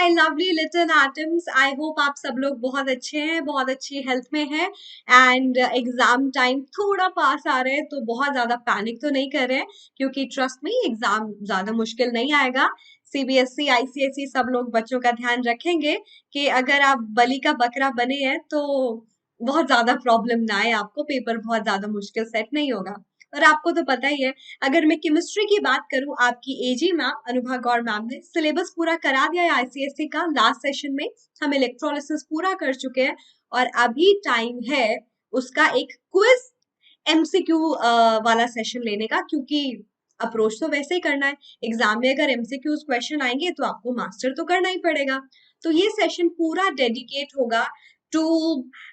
My lovely little atoms, I hope आप सब लोग बहुत अच्छे हैं, बहुत अच्छी हेल्थ में हैं एंड एग्जाम टाइम थोड़ा पास आ रहे हैं तो बहुत ज्यादा पैनिक तो नहीं कर रहे हैं, क्योंकि ट्रस्ट में एग्जाम ज्यादा मुश्किल नहीं आएगा। सीबीएसई आईसीएसई सब लोग बच्चों का ध्यान रखेंगे कि अगर आप बलि का बकरा बने हैं तो बहुत ज्यादा प्रॉब्लम ना आए आपको, पेपर बहुत ज्यादा मुश्किल सेट नहीं होगा। और आपको तो पता ही है, अगर मैं केमिस्ट्री की बात करूं, आपकी एजी मैम अनुभा गौर मैम ने सिलेबस पूरा करा दिया है आईसीएसई का। लास्ट सेशन में हम इलेक्ट्रोलिसिस पूरा कर चुके हैं और अभी टाइम है उसका एक क्विज एमसीक्यू वाला सेशन लेने का, क्योंकि अप्रोच तो वैसे ही करना है। एग्जाम में अगर एमसीक्यूज क्वेश्चन आएंगे तो आपको मास्टर तो करना ही पड़ेगा। तो ये सेशन पूरा डेडिकेट होगा to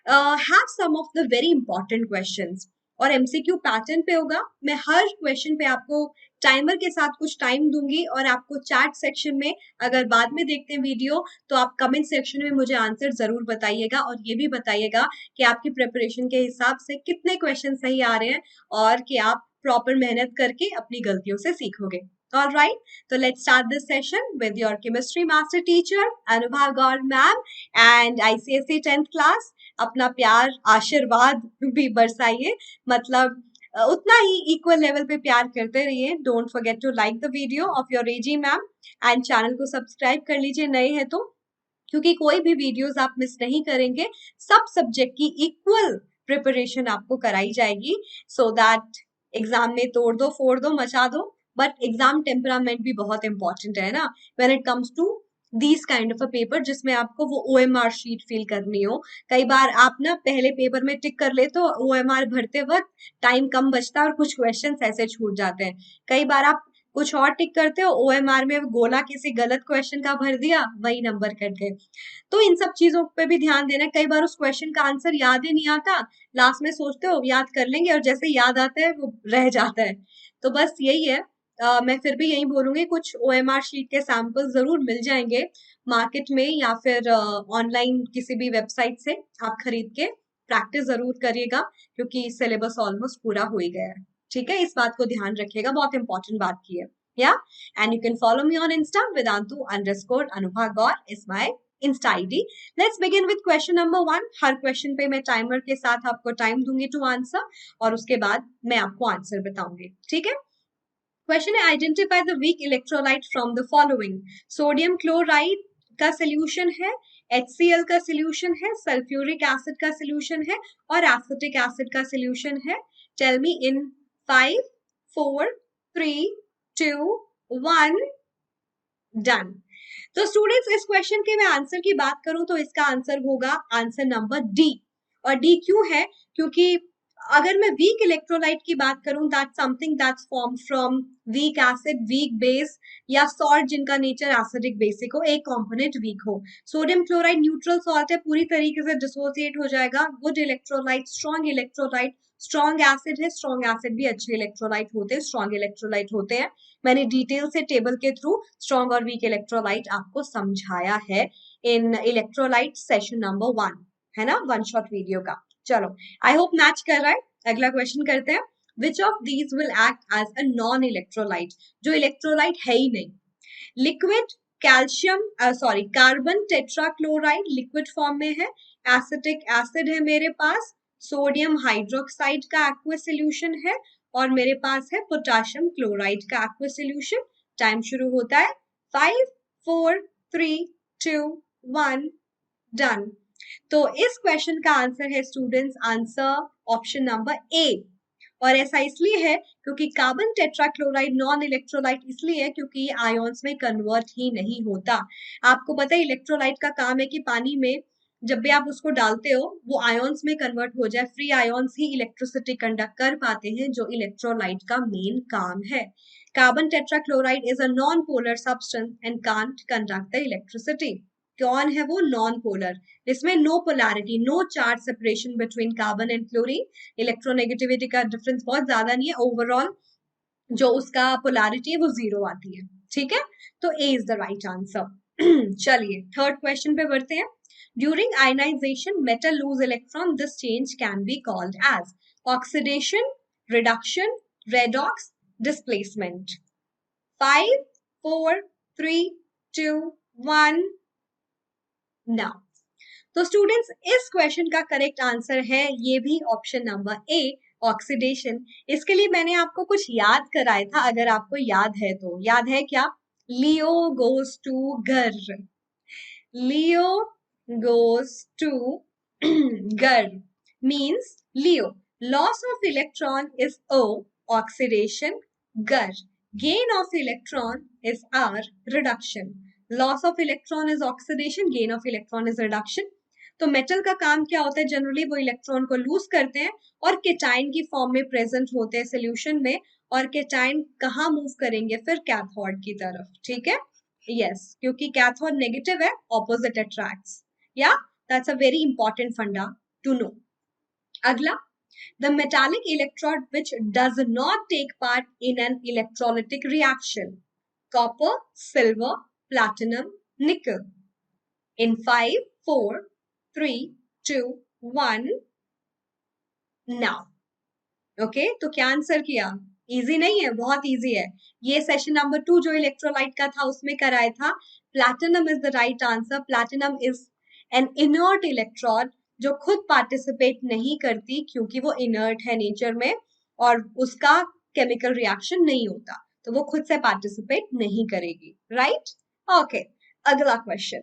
have some of the very important questions, और एमसीक्यू पैटर्न पे होगा। मैं हर क्वेश्चन पे आपको टाइमर के साथ कुछ टाइम दूंगी, और आपको चैट सेक्शन में, अगर बाद में देखते हैं वीडियो, तो आप कमेंट सेक्शन में मुझे आंसर जरूर बताइएगा, और ये भी बताइएगा कि आपकी प्रिपरेशन के हिसाब से कितने क्वेश्चन सही आ रहे हैं और कि आप प्रॉपर मेहनत करके अपनी गलतियों से सीखोगे। All right, so let's start this session with your chemistry master teacher Anubha Gaur ma'am and ICSE 10th class. अपना प्यार आशीर्वाद भी बरसाइए, मतलब उतना ही इक्वल लेवल पे प्यार करते रहिए। Don't forget to like the video of your AG ma'am and channel को सब्सक्राइब कर लीजिए नए हैं तो, क्योंकि कोई भी वीडियोस आप मिस नहीं करेंगे। सब सब्जेक्ट की इक्वल प्रिपरेशन आपको कराई जाएगी, सो दैट एग्जाम में तोड़ दो फोड़ दो मचा दो। बट एग्जाम टेम्परामेंट भी बहुत इंपॉर्टेंट है ना, when it comes to these kind of a paper, जिसमें आपको वो ओएमआर शीट फिल करनी हो। कई बार आप ना पहले पेपर में टिक कर ले तो ओएमआर भरते वक्त टाइम कम बचता है और कुछ क्वेश्चन ऐसे छूट जाते हैं। कई बार आप कुछ और टिक करते हो, ओएमआर में गोला किसी गलत क्वेश्चन का भर दिया, वही नंबर कट गए। तो इन सब चीजों पे भी ध्यान देना। कई बार उस क्वेश्चन का आंसर याद ही नहीं आता, लास्ट में सोचते हो याद कर लेंगे और जैसे याद आता है वो रह जाता है। तो बस यही है। मैं फिर भी यही बोलूंगी, कुछ ओएमआर शीट के सैंपल जरूर मिल जाएंगे मार्केट में या फिर ऑनलाइन किसी भी वेबसाइट से आप खरीद के प्रैक्टिस जरूर करिएगा, क्योंकि सिलेबस ऑलमोस्ट पूरा हो ही गया है। ठीक है, इस बात को ध्यान रखिएगा, बहुत इंपॉर्टेंट बात की है। Yeah, and you can follow me on Insta, Vedantu_Anubha Gaur is my Insta ID. Let's begin with question number 1. Her question पे मैं टाइमर के साथ आपको टाइम दूंगी टू आंसर, और उसके बाद मैं आपको आंसर बताऊंगी। ठीक है, क्वेश्चन है identify the weak electrolyte from the following. Sodium chloride का सोल्यूशन है, HCl का सोल्यूशन है, सल्फ्यूरिक एसिड का सोल्यूशन है, और एसिटिक एसिड का सोल्यूशन है। टेल मी इन 5 4 3 2 1, डन। तो स्टूडेंट्स, इस क्वेश्चन के मैं आंसर की बात करूं तो इसका आंसर होगा आंसर नंबर डी। और डी क्यों है? क्योंकि अगर मैं वीक इलेक्ट्रोलाइट की बात करूं, that something that's form from weak acid, weak base, या सॉल्ट जिनका नेचर एसिडिक बेसिक हो, एक कंपोनेंट वीक हो। सोडियम क्लोराइड न्यूट्रल सॉल्ट है, पूरी तरीके से डिसोसिएट हो जाएगा। Good electrolyte, strong electrolyte, strong acid है, स्ट्रॉन्ग एसिड भी अच्छे इलेक्ट्रोलाइट होते हैं, स्ट्रॉन्ग इलेक्ट्रोलाइट होते हैं। मैंने डिटेल से टेबल के थ्रू स्ट्रॉन्ग और वीक इलेक्ट्रोलाइट आपको समझाया है इन इलेक्ट्रोलाइट सेशन नंबर 1, है ना, वन शॉट वीडियो का। चलो, आई होप मैच कर रहा है। अगला क्वेश्चन करते हैं। Which of these will act as a non electrolyte? जो इलेक्ट्रोलाइट है ही नहीं। Liquid calcium, sorry, carbon tetrachloride liquid form में है। एसिटिक एसिड है मेरे पास। सोडियम हाइड्रोक्साइड का एक्वस सोल्यूशन है, और मेरे पास है पोटेशियम क्लोराइड का एक्वस सोल्यूशन। टाइम शुरू होता है 5 4 3 2 1, डन। तो इस क्वेश्चन का आंसर है स्टूडेंट्स, आंसर ऑप्शन नंबर ए। और ऐसा इसलिए है क्योंकि कार्बन टेट्राक्लोराइड नॉन इलेक्ट्रोलाइट इसलिए है क्योंकि ये आयोन्स में कन्वर्ट ही नहीं होता। आपको पता है इलेक्ट्रोलाइट का काम है कि पानी में जब भी आप उसको डालते हो वो आयोन्स में कन्वर्ट हो जाए। फ्री आयोन्स ही इलेक्ट्रिसिटी कंडक्ट कर पाते हैं, जो इलेक्ट्रोलाइट का मेन काम है। Carbon tetrachloride is a non polar substance and can't conduct the electricity. कौन है वो? नॉन पोलर, इसमें no polarity, no charge separation between carbon and chlorine. Electronegativity का डिफरेंस बहुत ज्यादा नहीं है, ओवरऑल जो उसका पोलैरिटी है वो 0 आती है। ठीक है, तो A is the right answer. चलिए थर्ड क्वेश्चन पे बढ़ते हैं। During ionization metal lose electron, this change can be called as oxidation, reduction, redox, displacement. 5 4 3 2 1, now तो स्टूडेंट्स इस क्वेश्चन का करेक्ट आंसर है ये भी ऑप्शन नंबर ए, ऑक्सीडेशन। इसके लिए मैंने आपको कुछ याद कराया था, अगर आपको याद है तो। याद है क्या? लियो गोज टू घर, लियो goes to gar means Leo. Loss of electron is O, oxidation. Gar, gain of electron is R, reduction. Loss of electron is oxidation, gain of electron is reduction. तो मेटल का काम क्या होता है? Generally वो electron को loose करते हैं और केटाइन की फॉर्म में प्रेजेंट होते हैं सोल्यूशन में, और केटाइन कहाँ मूव करेंगे? फिर कैथोड की तरफ, ठीक है? yes, क्योंकि कैथोड नेगेटिव है, ऑपोजिट अट्रैक्ट्स। या दैट्स अ वेरी इंपॉर्टेंट फंडा टू नो। अगला, the metallic electrode which does not take part in an electrolytic reaction: copper, silver, platinum, nickel. In 5 4 3 2 1 now. Okay तो क्या आंसर किया? Easy नहीं है, बहुत इजी है। ये सेशन नंबर 2 जो इलेक्ट्रोलाइट का था उसमें कराया था। Platinum is the right answer. Platinum is an inert electron जो खुद पार्टिसिपेट नहीं करती, क्योंकि वो इनर्ट है नेचर में और उसका केमिकल रिएक्शन नहीं होता, तो वो खुद से पार्टिसिपेट नहीं करेगी, राइट? ओके, अगला question.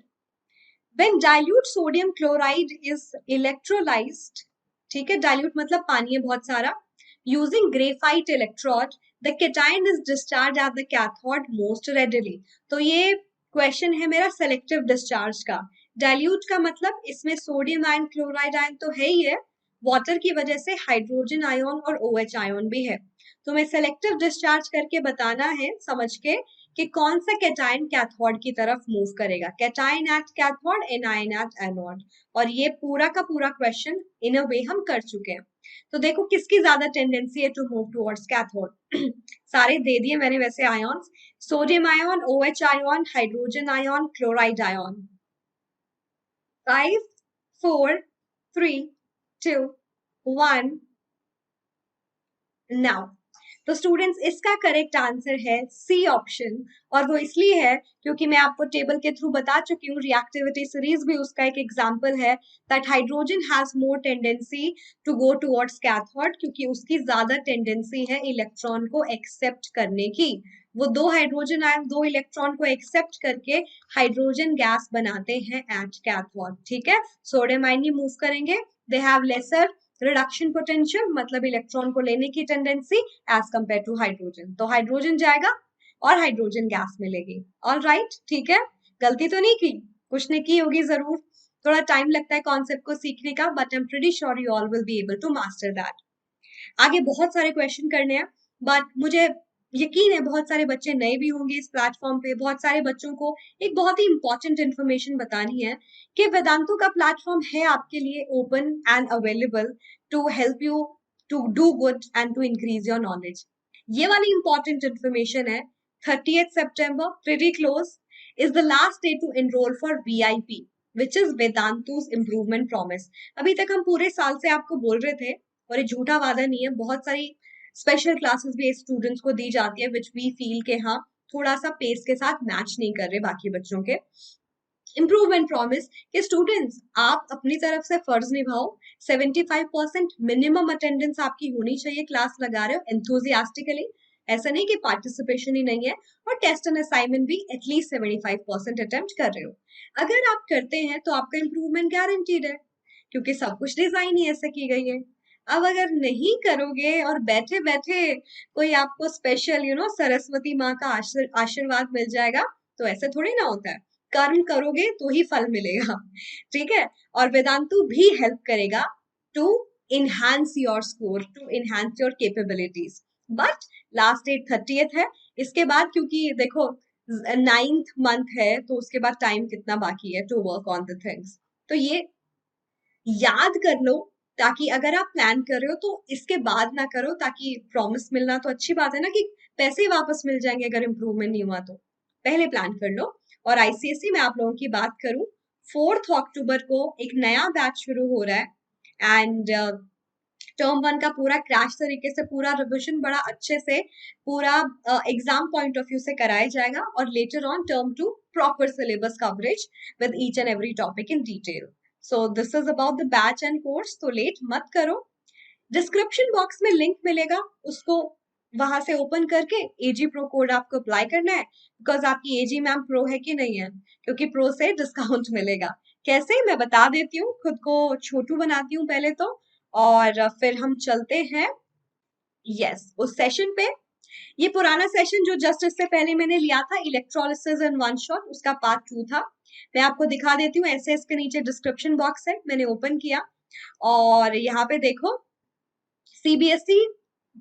When dilute sodium chloride is electrolyzed, ठीक है, डाइल्यूट मतलब पानी है बहुत सारा, using graphite electrode, the cation is discharged at the cathode most readily. तो ये क्वेश्चन है मेरा सेलेक्टिव डिस्चार्ज का। डाइल्यूट का मतलब इसमें सोडियम आयन, क्लोराइड आयन तो है ही है, वाटर की वजह से हाइड्रोजन आयन और OH आयन भी है। तो मैं सेलेक्टिव डिस्चार्ज करके बताना है समझ के कि कौन सा कैटायन कैथोड की तरफ मूव करेगा। Cation at cathode, anion eight anode. और ये पूरा का पूरा क्वेश्चन इन अ वे हम कर चुके हैं। तो देखो किसकी ज्यादा टेंडेंसी है टू मूव टुवर्ड्स कैथोड। सारे दे दिए मैंने वैसे ion, sodium ion, OH ion, hydrogen ion, chloride ion. 5 4 3 2 1 now. तो स्टूडेंट्स इसका करेक्ट आंसर है सी ऑप्शन, और वो इसलिए है क्योंकि मैं आपको टेबल के थ्रू बता चुकी हूँ, रिएक्टिविटी सीरीज भी उसका एक एग्जांपल है, that hydrogen has more tendency to go towards cathode, क्योंकि उसकी ज्यादा टेंडेंसी है इलेक्ट्रॉन को एक्सेप्ट करने की। वो दो हाइड्रोजन आयन दो इलेक्ट्रॉन को एक्सेप्ट करके हाइड्रोजन गैस बनाते हैं एट कैथोड, ठीक है? सोडियम आयन ही मूव करेंगे, they have lesser reduction potential, मतलब इलेक्ट्रॉन को लेने की tendency as compare to hydrogen. तो हाइड्रोजन जाएगा और हाइड्रोजन गैस मिलेगी। ऑल राइट, ठीक है? गलती तो नहीं की? कुछ ने की होगी जरूर। थोड़ा टाइम लगता है कॉन्सेप्ट को सीखने का, but I am pretty sure you all will be able to master that. आगे बहुत सारे क्वेश्चन करने हैं, बट मुझे यकीन है बहुत सारे बच्चे नए भी होंगे इस प्लेटफॉर्म पे। बहुत सारे बच्चों को एक बहुत ही इंपॉर्टेंट इन्फॉर्मेशन बतानी है कि वेदांतु का प्लेटफॉर्म है आपके लिए open and available to help you to do good and to increase your knowledge. ये वाली इंपॉर्टेंट इन्फॉर्मेशन है, 30th September, pretty close, is the last day to enroll for VIP, which is Vedantu's Improvement Promise. अभी तक हम पूरे साल से आपको बोल रहे थे, और ये झूठा वादा नहीं है, बहुत सारी स्पेशल क्लासेस भी स्टूडेंट्स को दी जाती है, विच वी फील के हाँ थोड़ा सा पेस के साथ मैच नहीं कर रहे बाकी बच्चों के। इम्प्रूवमेंट प्रॉमिस कि स्टूडेंट्स आप अपनी तरफ से फर्ज निभाओ, 75% मिनिमम अटेंडेंस आपकी होनी चाहिए, क्लास लगा रहे हो एंथुजियास्टिकली, ऐसा नहीं कि पार्टिसिपेशन ही नहीं है, और टेस्ट एंड असाइनमेंट भी एटलीस्ट 75% अटेम्प्ट कर रहे हो। अगर आप करते हैं तो आपका इम्प्रूवमेंट गारंटीड है, क्योंकि सब कुछ डिजाइन ही ऐसे की गई है। अब अगर नहीं करोगे और बैठे बैठे कोई आपको स्पेशल सरस्वती माँ का आशीर्वाद मिल जाएगा, तो ऐसे थोड़ी ना होता है। कर्म करोगे तो ही फल मिलेगा, ठीक है? और वेदांतु भी हेल्प करेगा to enhance your score, to enhance your capabilities. But last date 30th है। इसके बाद क्योंकि देखो 9th मंथ है, तो उसके बाद टाइम कितना बाकी है to work on the things, तो ये याद कर लो, ताकि अगर आप प्लान कर रहे हो तो इसके बाद ना करो, ताकि प्रॉमिस मिलना तो अच्छी बात है ना, कि पैसे वापस मिल जाएंगे अगर इम्प्रूवमेंट नहीं हुआ तो। पहले प्लान कर लो। और आईसीएसई में आप लोगों की बात करूं, 4 अक्टूबर को एक नया बैच शुरू हो रहा है, एंड टर्म 1 का पूरा क्रैश तरीके से पूरा रिविजन बड़ा अच्छे से पूरा एग्जाम पॉइंट ऑफ व्यू से कराया जाएगा, और later on term 2 proper syllabus coverage with each and every topic in detail. So this is about the batch and course. तो लेट मत करो, डिस्क्रिप्शन बॉक्स में लिंक मिलेगा, उसको वहां से ओपन करके एजी प्रो कोड आपको अप्लाई करना है, बिकॉज आपकी एजी मैम प्रो है कि नहीं है, क्योंकि प्रो से डिस्काउंट मिलेगा. कैसे मैं बता देती हूँ, खुद को छोटू बनाती हूँ पहले तो, और फिर हम चलते हैं उस सेशन पे. ये पुराना सेशन जो जस्ट इससे पहले मैंने लिया था, इलेक्ट्रोलिसिस इन वन शॉट, उसका पार्ट 2 था. मैं आपको दिखा देती हूँ. ऐसे इसके नीचे डिस्क्रिप्शन बॉक्स है, मैंने ओपन किया और यहाँ पे देखो CBSE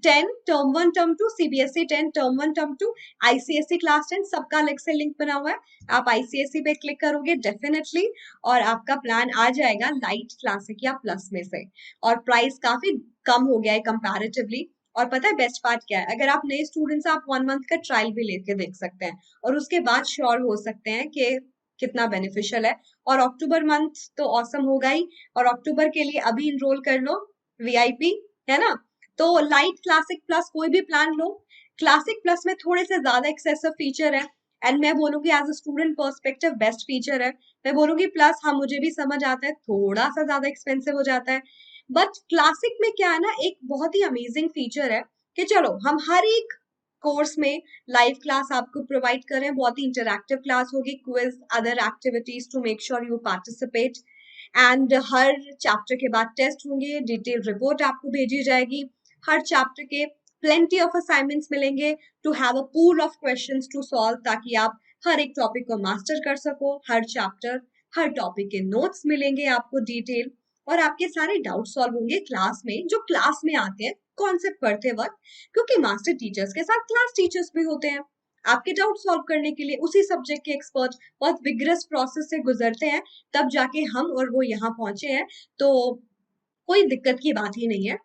10 term 1 term 2, CBSE 10 term 1 term 2, ICSE class 10, सबका अलग से लिंक बना हुआ है. आप ICSE पे क्लिक करोगे डेफिनेटली, और आपका प्लान आ जाएगा लाइट, क्लासिक या प्लस में से. और प्राइस काफी कम हो गया है कंपैरेटिवली. और पता है बेस्ट पार्ट क्या है, अगर आप नए स्टूडेंट्स, आप 1 मंथ का ट्रायल भी लेके देख सकते हैं, और उसके बाद श्योर हो सकते हैं कि कितना बेनिफिशियल है. और अक्टूबर मंथ तो ऑसम होगा ही, और अक्टूबर के लिए अभी इनरोल कर लो VIP, है ना. तो लाइट, क्लासिक, प्लस कोई भी प्लान लो. क्लासिक प्लस में थोड़े से ज्यादा एक्सेसिव फीचर है, एंड मैं बोलूंगी as a student perspective best feature है. मैं बोलूंगी प्लस, हाँ मुझे भी समझ आता है थोड़ा सा ज्यादा एक्सपेंसिव हो जाता है, बट क्लासिक में क्या है ना, एक बहुत ही अमेजिंग फीचर है कि चलो हम हर एक कोर्स में लाइव क्लास आपको प्रोवाइड करें. बहुत ही इंटरैक्टिव क्लास होगी, quiz, other activities to make sure you participate, and हर चैप्टर के बाद टेस्ट होंगे, डिटेल रिपोर्ट आपको भेजी जाएगी, हर चैप्टर के प्लेंटी ऑफ असाइनमेंट्स मिलेंगे to have a pool of questions to solve, ताकि आप हर एक टॉपिक को मास्टर कर सको. हर चैप्टर, हर टॉपिक के नोट्स मिलेंगे आपको डिटेल, और आपके सारे डाउट सॉल्व होंगे क्लास में, जो क्लास में आते हैं कॉन्सेप्ट पढ़ते वक्त, क्योंकि मास्टर टीचर्स के साथ क्लास टीचर्स भी होते हैं. आपके डाउट सॉल्व करने के लिए उसी सब्जेक्ट के एक्सपर्ट बहुत विग्रस प्रोसेस से गुजरते हैं, तब जाके हम और वो यहाँ पहुंचे हैं. तो कोई दिक्कत की बात ही नहीं है.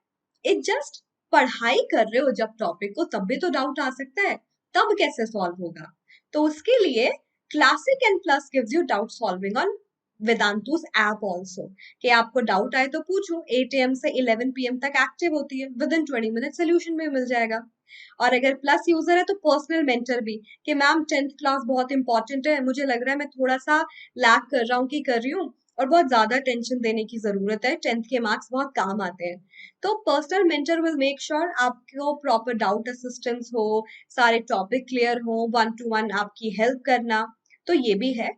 इट जस्ट, पढ़ाई कर रहे हो जब टॉपिक को, तब भी तो डाउट आ सकता है, तब कैसे सॉल्व होगा. तो उसके लिए classic and plus gives you doubt solving on Vedantu's app also, कि आपको डाउट आए तो पूछो. 8 AM से 11 PM तक एक्टिव होती है, विद इन 20 मिनट सोल्यूशन में मिल जाएगा. और अगर प्लस यूजर है तो पर्सनल मेंटर भी, कि मैम 10th क्लास बहुत इंपॉर्टेंट है, मुझे लग रहा है मैं थोड़ा सा लैक कर रहा हूँ कि कर रही हूँ, और बहुत ज्यादा टेंशन देने की जरूरत है, 10th के मार्क्स बहुत काम आते हैं. तो personal mentor will make sure आपको प्रॉपर डाउट असिस्टेंस हो, सारे टॉपिक क्लियर हो, 1 to 1 आपकी हेल्प करना. तो ये भी है.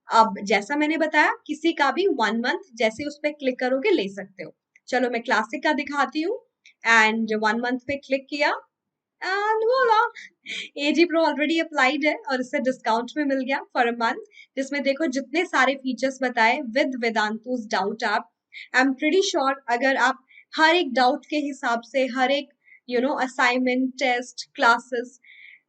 अब जैसा मैंने बताया, किसी का भी 1 मंथ जैसे उस पर क्लिक करोगे ले सकते हो. चलो मैं क्लासिक का दिखाती हूँ. एंड 1 मंथ पे क्लिक किया, एंड वोला, एजी प्रो ऑलरेडी अप्लाइड है, और इससे डिस्काउंट में मिल गया फॉर अ मंथ, जिसमें देखो जितने सारे फीचर्स बताए with Vedantu's doubt app. I am pretty sure अगर आप हर एक डाउट के हिसाब से, हर एक असाइनमेंट, टेस्ट, क्लासेस,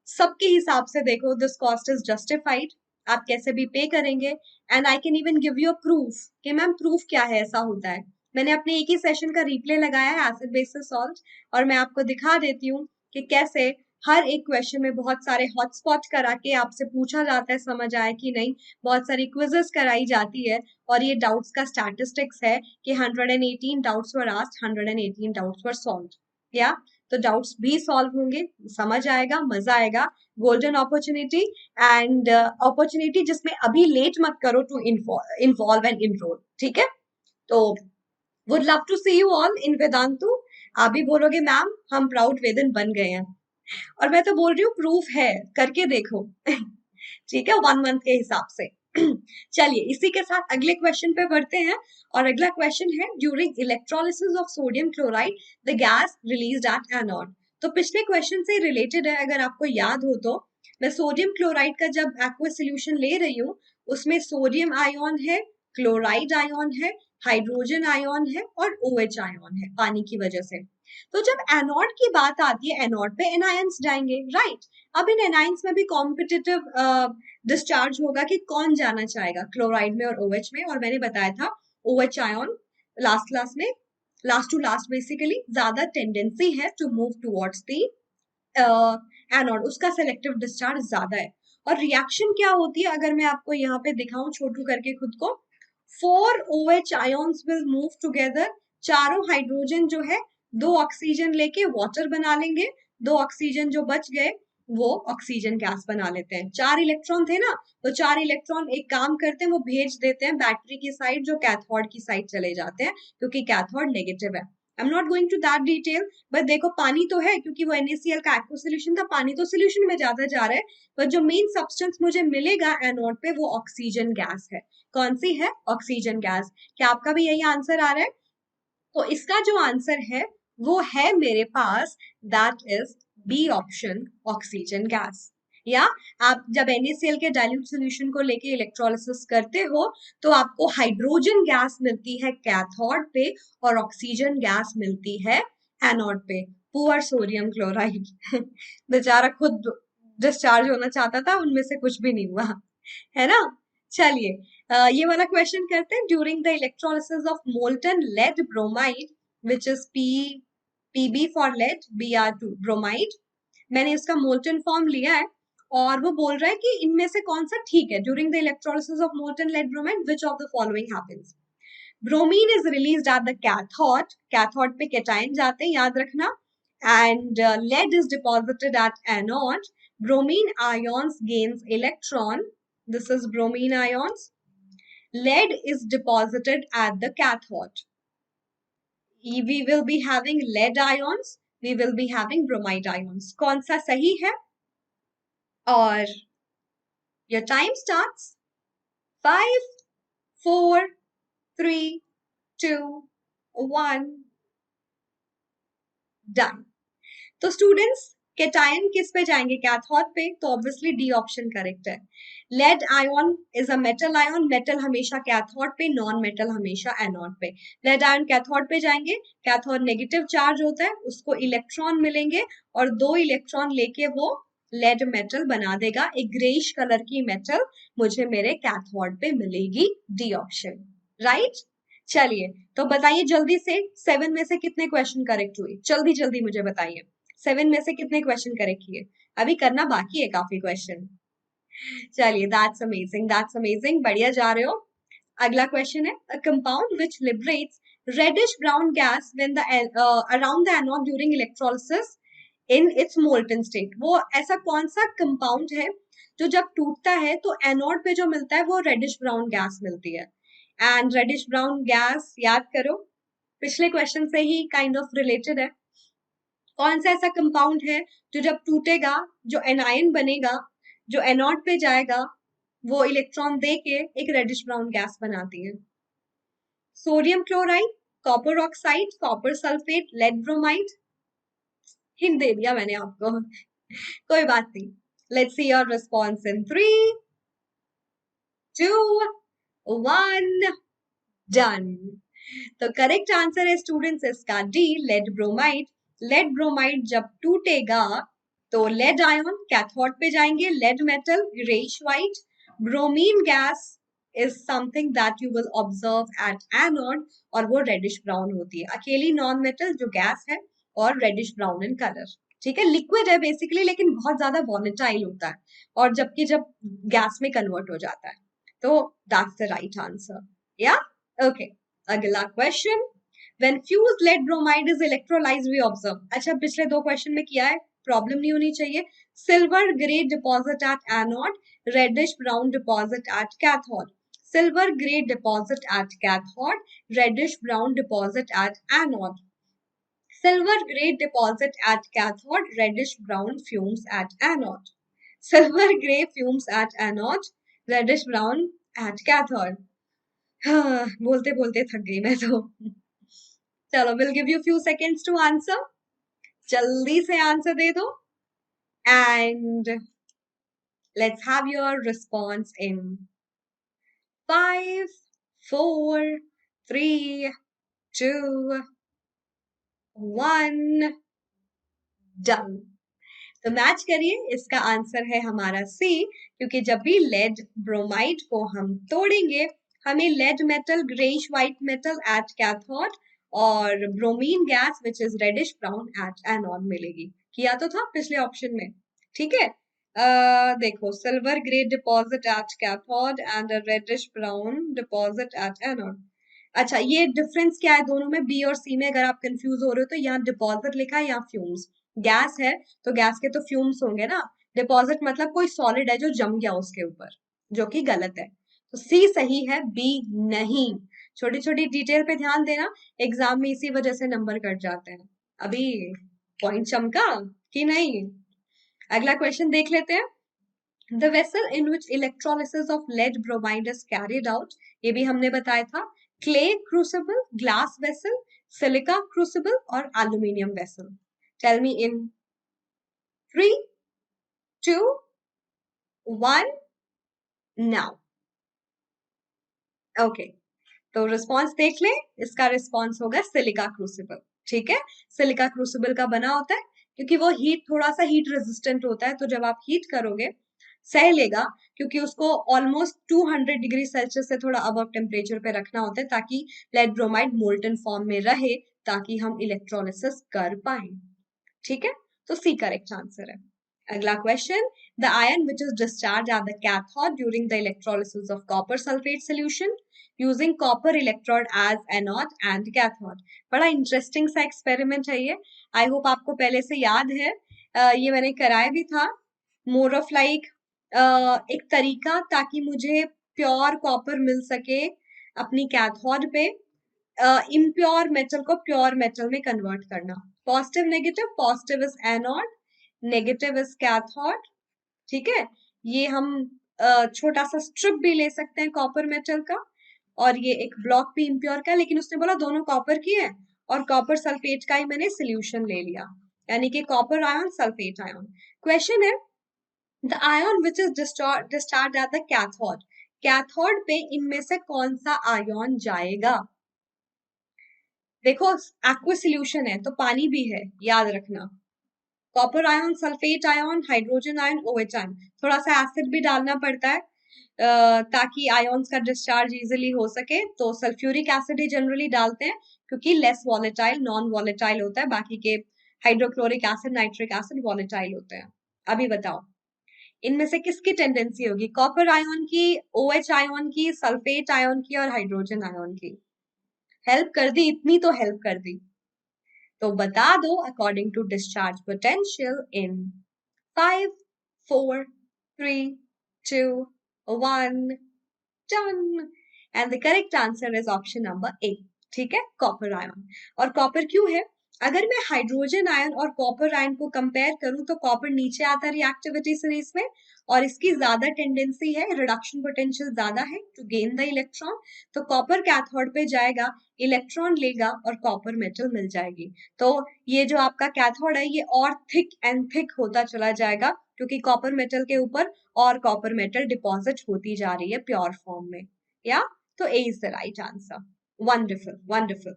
सबके हिसाब से देखो, दिस कॉस्ट इज जस्टिफाइड. आप कैसे भी पे करेंगे, and I can even give you a proof कि मैम प्रूफ क्या है, ऐसा होता है. मैंने अपने एक ही सेशन का रिप्ले लगाया है, एसिड बेस से सॉल्व, और मैं आपको दिखा देती हूँ कि कैसे हर एक क्वेश्चन में बहुत सारे हॉटस्पॉट करा के आपसे पूछा जाता है, समझ आया कि नहीं. बहुत सारी क्विजेस कराई जाती है, और ये डाउट्स का स्टैटिस्टिक्स है कि 118 doubts were asked, 118 doubts were solved. या तो डाउट्स भी सॉल्व होंगे, समझ आएगा, मजा आएगा. गोल्डन अपॉर्चुनिटी, एंड अपॉर्चुनिटी जिसमें अभी लेट मत करो टू इन्वॉल्व एंड इनरोल. ठीक है. तो would love to see you all in Vedantu. आप भी बोलोगे मैम हम प्राउड वेदन बन गए हैं, और मैं तो बोल रही हूँ प्रूफ है, करके देखो. ठीक है, 1 मंथ के हिसाब से. चलिए इसी के साथ अगले क्वेश्चन पे बढ़ते हैं, और अगला क्वेश्चन है, during electrolysis of sodium chloride the gas released at anode. तो पिछले क्वेश्चन से रिलेटेड है, अगर आपको याद हो तो. मैं सोडियम क्लोराइड का जब एक्वस सोल्यूशन ले रही हूँ, उसमें सोडियम आयोन है, क्लोराइड आयोन है, हाइड्रोजन आयोन है, और OH आयोन है पानी की वजह से. तो जब एनोड की बात आती है, एनोड पे एनायंस जाएंगे, राइट. अब इन एनायंस में भी कॉम्पिटिटिव डिस्चार्ज होगा कि कौन जाना चाहेगा, क्लोराइड में और OH में. और मैंने बताया था OH आयन लास्ट क्लास में, लास्ट टू लास्ट बेसिकली ज्यादा टेंडेंसी है to move towards the anode, उसका सेलेक्टिव डिस्चार्ज ज्यादा है. और रिएक्शन क्या होती है, अगर मैं आपको यहाँ पे दिखाऊं छोटू करके खुद को, 4 OH ions will move together. चारों हाइड्रोजन जो है 2 ऑक्सीजन लेके वाटर बना लेंगे, 2 ऑक्सीजन जो बच गए वो ऑक्सीजन गैस बना लेते हैं। 4 इलेक्ट्रॉन थे ना, तो 4 इलेक्ट्रॉन एक काम करते हैं, वो भेज देते हैं बैटरी की साइड, जो कैथोड की साइड चले जाते हैं, क्योंकि कैथोड नेगेटिव है। I am not going to that detail, but देखो पानी तो है, क्योंकि वो NaCl का एक्व सोल्यूशन था, पानी तो सोल्यूशन में ज्यादा जा रहा है, पर जो मेन सब्सटेंस मुझे मिलेगा एनोड पे वो ऑक्सीजन गैस है। कौन सी है? Oxygen gas. क्या आपका भी यही आंसर आ रहा है? तो इसका जो आंसर है वो है मेरे पास, that is B option, oxygen gas. या आप जब NaCl के डाइल्यूट सॉल्यूशन को लेके इलेक्ट्रोलिसिस करते हो तो आपको हाइड्रोजन गैस मिलती है कैथोड पे और ऑक्सीजन गैस मिलती है एनोड पे। पुअर सोडियम क्लोराइड बेचारा खुद डिस्चार्ज होना चाहता था, उनमें से कुछ भी नहीं हुआ, है ना। चलिए ये वाला क्वेश्चन करते हैं। During the electrolysis of molten lead bromide which is PB for lead, Br2 bromide, मैंने इसका मोल्टन फॉर्म लिया है और वो बोल रहा है कि इनमें से कौन सा ठीक है। During the electrolysis of molten lead bromide which of the following happens? Bromine is released at the cathode, cathode पे कैटायन जाते हैं, याद रखना, and lead is deposited at anode. Bromine ions gains electron. This is bromine ions. Lead is deposited at the cathode. We will be having lead ions. We will be having bromide ions. कौन सा सही है? और your time starts. 5, 4, 3, 2, 1. Done. तो students cation किस पे जाएंगे? Cathode पे, तो ऑब्वियसली डी ऑप्शन करेक्ट है। Lead ion is a metal ion, metal हमेशा कैथोड पे, नॉन मेटल हमेशा एनोड पे। लेड आयन कैथोड पे जाएंगे, कैथोड नेगेटिव चार्ज होता है, उसको इलेक्ट्रॉन मिलेंगे और 2 इलेक्ट्रॉन लेके वो लेड मेटल बना देगा, एक ग्रेइश कलर की मेटल मुझे मेरे कैथोड पे मिलेगी। D option right. चलिए तो बताइए जल्दी से 7 में से कितने क्वेश्चन करेक्ट हुए? जल्दी जल्दी मुझे बताइए 7 में से कितने क्वेश्चन करेक्ट किए? अभी करना बाकी है काफी क्वेश्चन। चलिए दैट्स अमेजिंग, बढ़िया जा रहे हो। अगला क्वेश्चन है, a compound which liberates reddish brown gas when the around the anode during electrolysis in its molten state. वो ऐसा कौन सा कंपाउंड है जो जब टूटता है तो एनोड पे जो मिलता है वो रेडिश ब्राउन गैस मिलती है। एंड रेडिश ब्राउन गैस याद करो, पिछले क्वेश्चन से ही काइंड ऑफ रिलेटेड है। कौन सा ऐसा कंपाउंड है जो जब टूटेगा, जो एनायन बनेगा, जो एनोड पे जाएगा, वो इलेक्ट्रॉन दे के एक रेडिश ब्राउन गैस बनाती है? Sodium chloride, copper oxide, copper sulphate, lead bromide. Hint दे दिया मैंने आपको कोई बात नहीं। Let's see your response in 3, 2, 1। Done. तो करेक्ट आंसर है स्टूडेंट्स इसका D, lead bromide. Lead bromide जब टूटेगा तो लेड आयन कैथोड पे जाएंगे, lead metal greyish white, bromine gas is something that you will observe at anode और वो रेडिश ब्राउन होती है, अकेली नॉन मेटल जो गैस है और रेडिश ब्राउन इन कलर। ठीक है, लिक्विड है बेसिकली लेकिन बहुत ज्यादा वॉलेटाइल होता है, और जबकि जब गैस में कन्वर्ट हो जाता है, तो दैट्स द राइट आंसर। या ओके, अगला question, when fused lead bromide is electrolyzed we observe। अच्छा पिछले 2 क्वेश्चन में किया है, प्रॉब्लम नहीं होनी चाहिए। Silver grey deposit at anode, reddish brown deposit at cathode. Silver grey deposit at cathode, reddish brown deposit at anode. Silver grey deposit at cathode, reddish brown fumes at anode. Silver grey fumes at anode, reddish brown at cathode। हाँ, बोलते बोलते थक गई मैं तो। चलो will give you few seconds to answer, जल्दी से आंसर दे दो and let's have your response in 5, 4, 3, 2, 1। Done. तो मैच करिए, इसका आंसर है हमारा सी, क्योंकि जब भी लेड ब्रोमाइड को हम तोड़ेंगे हमें lead metal greyish white metal at cathode और bromine gas which is reddish brown at anode मिलेगी। किया तो था पिछले ऑप्शन में, ठीक है। देखो, silver grey deposit at cathode and reddish brown deposit at anode. अच्छा, ये डिफरेंस क्या है दोनों में, बी और सी में? अगर आप कंफ्यूज हो रहे हो तो यहाँ डिपॉजिट लिखा है, यहाँ फ्यूम्स। गैस है तो गैस के तो फ्यूम्स होंगे ना। डिपॉजिट मतलब कोई सॉलिड है जो जम गया उसके ऊपर, जो कि गलत है। तो सी सही है, बी नहीं। छोटी छोटी डिटेल पे ध्यान देना, एग्जाम में इसी वजह से नंबर कट जाते हैं। अभी पॉइंट चमका कि नहीं? अगला क्वेश्चन देख लेते हैं। The vessel in which electrolysis of lead bromide is carried out, ये भी हमने बताया था। Clay crucible, glass vessel, silica crucible और aluminium vessel. Tell me in 3, 2, 1, now. Okay. तो रिस्पॉन्स देख ले, इसका रिस्पॉन्स होगा सिलिका क्रूसिबल। ठीक है, सिलिका क्रूसिबल का बना होता है क्योंकि वो हीट, थोड़ा सा हीट रेजिस्टेंट होता है, तो जब आप हीट करोगे सह लेगा, क्योंकि उसको ऑलमोस्ट 200 डिग्री सेल्सियस से थोड़ा अबव टेम्परेचर पे रखना होता है ताकि लेड ब्रोमाइड मोल्टन फॉर्म में रहे, ताकि हम इलेक्ट्रोलिसिस कर पाए। ठीक है, तो सी करेक्ट आंसर है। अगला question, the ion which is discharge at the cathode during the electrolysis of copper sulphate solution using copper electrode as anode and cathode. बड़ा इंटरेस्टिंग सा एक्सपेरिमेंट है ये, आई होप आपको पहले से याद है। ये मैंने कराया भी था। मोर ऑफ लाइक एक तरीका ताकि मुझे प्योर कॉपर मिल सके अपनी कैथोड पे, इम्प्योर मेटल को प्योर मेटल में कन्वर्ट करना। Positive negative, positive is anode, negative is cathode. ठीक है, ये हम छोटा सा स्ट्रिप भी ले सकते हैं कॉपर मेटल का, और ये एक ब्लॉक भी इम्प्योर का, लेकिन उसने बोला दोनों कॉपर की है और कॉपर सल्फेट का ही मैंने सोल्यूशन ले लिया, यानी कि copper ion sulphate ion. Question है, the ion which is discharge at the cathode, cathode पे इनमें से कौन सा आयन जाएगा? देखो, एक्वा सोल्यूशन है तो पानी भी है, याद रखना। Copper ion, sulphate ion, hydrogen ion, OH ion, थोड़ा सा एसिड भी डालना पड़ता है ताकि आयन्स का डिस्चार्ज इजीली हो सके। तो सल्फ्यूरिक एसिड ही जनरली डालते हैं क्योंकि लेस वॉलेटाइल, नॉन वॉलेटाइल होता है। बाकी के hydrochloric acid, nitric acid volatile होते हैं। अभी बताओ इनमें से किसकी टेंडेंसी होगी, कॉपर आयन की, OH आयन की, सल्फेट आयन की और हाइड्रोजन आयन की? हेल्प कर दी, इतनी तो हेल्प कर दी। तो बता दो according to discharge potential in 5, 4, 3, 2, 1, done. And the correct answer is option number A. ठीक है, कॉपर आयन। और कॉपर क्यों है? अगर मैं हाइड्रोजन आयन और कॉपर आयन को कंपेयर करूं तो कॉपर नीचे आता है रिएक्टिविटी सीरीज में, और इसकी ज्यादा टेंडेंसी है, रिडक्शन पोटेंशियल ज्यादा है टू गेन द इलेक्ट्रॉन। तो कॉपर कैथोड पे जाएगा, इलेक्ट्रॉन लेगा और कॉपर मेटल मिल जाएगी। तो ये जो आपका कैथोड है ये और थिक एंड थिक होता चला जाएगा, क्योंकि कॉपर मेटल के ऊपर और कॉपर मेटल डिपॉजिट होती जा रही है प्योर फॉर्म में। या तो A is the right answer. Wonderful wonderful.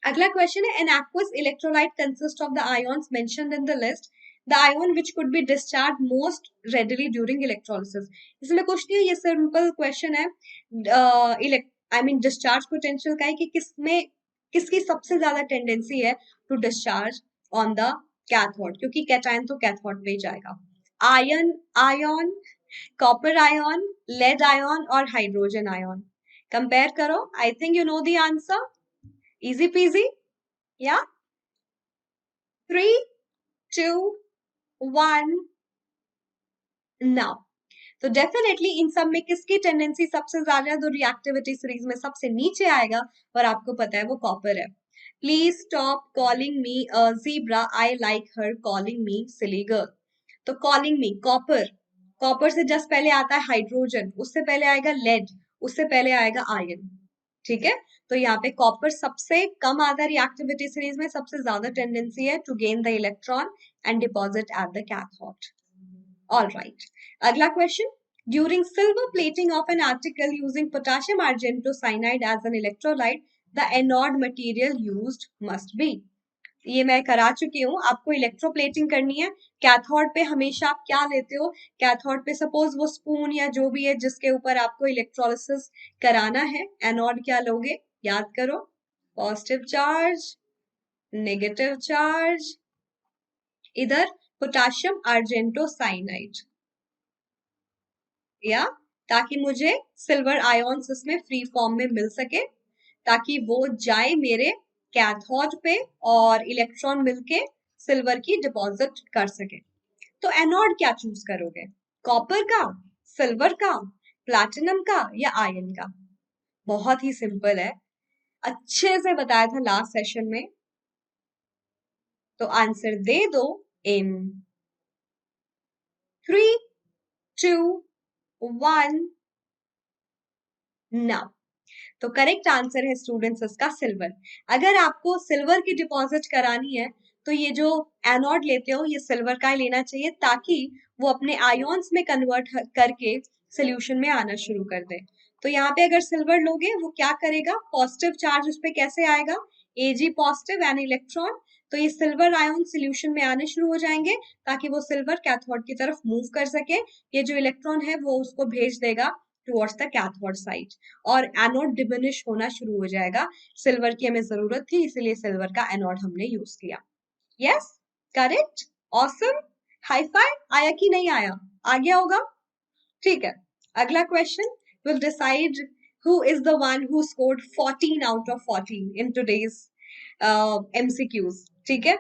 अगला क्वेश्चन है, an aqueous electrolyte consists of the ions mentioned in the list, the ion which could be discharged most readily during electrolysis। इसमें कुछ नहीं है, ये सिंपल क्वेश्चन है। I mean discharge potential का है कि किसमें, किसकी सबसे ज्यादा टेंडेंसी है to discharge on the cathode, क्योंकि कैटायन तो कैथोड पे ही जाएगा। Ion, ion, copper ion, lead ion और हाइड्रोजन आयन, कंपेयर करो। I think you know the answer, easy peasy. या 3, 2, 1, नाउ। तो डेफिनेटली इन सब में किसकी टेंडेंसी सबसे ज्यादा है? तो रिएक्टिविटी सीरीज में सबसे नीचे आएगा, और आपको पता है वो कॉपर है। Please stop calling me a zebra, I like her calling me silly girl. तो कॉलिंग मी, कॉपर, कॉपर से जस्ट पहले आता है हाइड्रोजन, उससे पहले आएगा लेड, उससे पहले आएगा आयन। ठीक है, तो यहाँ पे कॉपर सबसे कम आता है रिएक्टिविटी सीरीज में, सबसे ज्यादा टेंडेंसी है to gain the electron and deposit at the cathode. All right, अगला question, during silver plating of an article using potassium argentocyanide as an electrolyte, the anode material used must be. ये मैं करा चुकी हूँ, आपको electroplating करनी है। Cathode पे हमेशा आप क्या लेते हो, कैथोड पे सपोज वो स्पून या जो भी है जिसके ऊपर आपको इलेक्ट्रोलिसिस कराना है, एनोड क्या लोगे, याद करो, पॉजिटिव चार्ज, नेगेटिव चार्ज, इधर पोटेशियम आर्जेंटोसाइनाइड, या ताकि मुझे सिल्वर आयॉन्स इसमें फ्री फॉर्म में मिल सके। ताकि वो जाए मेरे कैथोड पे और इलेक्ट्रॉन मिलके सिल्वर की डिपॉजिट कर सके। तो एनोड क्या चूज करोगे? कॉपर का, सिल्वर का, प्लैटिनम का या आयन का? बहुत ही सिंपल है, अच्छे से बताया था लास्ट सेशन में। तो आंसर दे दो इन 3, 2, 1 नाउ। तो करेक्ट आंसर है स्टूडेंट्स इसका सिल्वर। अगर आपको सिल्वर की डिपॉजिट करानी है तो ये जो एनोड लेते हो ये सिल्वर का ही लेना चाहिए, ताकि वो अपने आयोन्स में कन्वर्ट करके सोल्यूशन में आना शुरू कर दे। तो यहाँ पे अगर सिल्वर लोगे वो क्या करेगा, पॉजिटिव चार्ज उस पर कैसे आएगा, Ag पॉजिटिव एंड इलेक्ट्रॉन, तो ये सिल्वर आयोन सोल्यूशन में आने शुरू हो जाएंगे ताकि वो सिल्वर कैथोड की तरफ मूव कर सके। ये जो इलेक्ट्रॉन है वो उसको भेज देगा टुवर्ड्स द कैथोड साइड और एनोड डिमिनिश होना शुरू हो जाएगा। सिल्वर की हमें जरूरत थी इसलिए सिल्वर का एनोड हमने यूज किया। Yes, correct, awesome, high five. आया कि नहीं आया? आ गया होगा, ठीक है। अगला question will decide who is the one who scored 14 out of 14 in today's MCQs, ठीक है।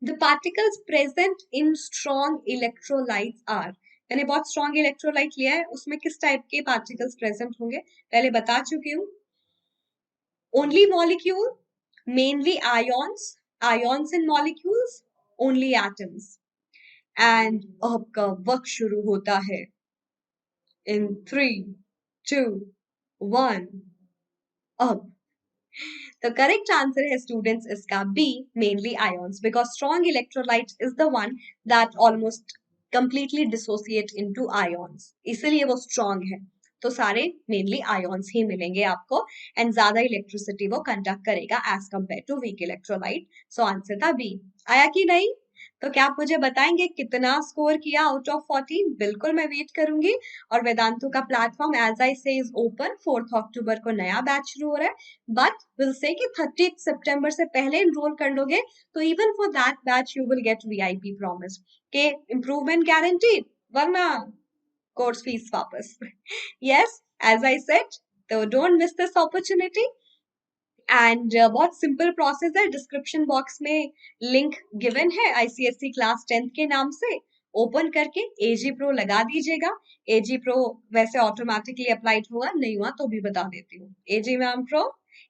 The particles present in strong electrolytes are, मैंने बहुत स्ट्रॉन्ग इलेक्ट्रोलाइट लिया है, उसमें किस टाइप के पार्टिकल्स प्रेजेंट होंगे पहले बता चुकी हूँ। Only molecule, mainly ions, ions in molecules, only atoms. And अब का वक्त शुरू होता है इन 3, 2, 1 अब। The correct answer है students इसका B, mainly ions, because strong electrolyte is the one that almost completely dissociate into ions, इसलिए वो strong है। तो सारे mainly ions ही मिलेंगे आपको and ज्यादा इलेक्ट्रिसिटी वो कंडक्ट करेगा as compared to weak electrolyte. So answer था B। आया कि नहीं? तो क्या आप मुझे बताएंगे कितना स्कोर किया आउट ऑफ 14? बिल्कुल मैं वेट करूंगी। और वेदांतु का प्लेटफॉर्म एज आई से इज ओपन, 4 अक्टूबर को नया बैच शुरू हो रहा है, बट विल से कि 30 सितंबर से पहले एनरोल कर लोगे तो even for that batch you will get VIP promise के इम्प्रूवमेंट गारंटीड, वरना कोर्स फीस वापस। यस, एज आई सेड, तो don't miss this opportunity. And बहुत सिंपल प्रोसेस है, डिस्क्रिप्शन बॉक्स में लिंक गिवन है आईसीएससी क्लास 10th के नाम से, ओपन करके एजी प्रो लगा दीजिएगा। एजी प्रो वैसे ऑटोमेटिकली अप्लाइड हुआ, नहीं हुआ तो भी बता देती हूँ, एजी मैम प्रो,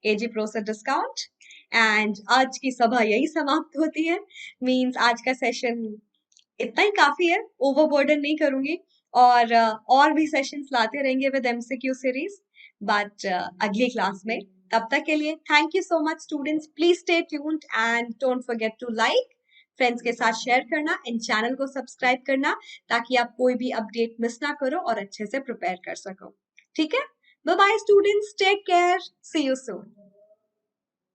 एजी प्रो से डिस्काउंट। एंड आज की सभा यही समाप्त होती है, मींस आज का सेशन इतना ही काफी है, ओवरबर्डन नहीं करूंगी और भी सेशंस लाते रहेंगे विद एमसीक्यू सीरीज, बट अगली क्लास में। तब तक के लिए thank you so much students, please stay tuned and don't forget to like, friends के साथ शेयर करना एंड चैनल को सब्सक्राइब करना ताकि आप कोई भी अपडेट मिस ना करो और अच्छे से प्रिपेयर कर सको। ठीक है, bye bye students, take care, see you soon.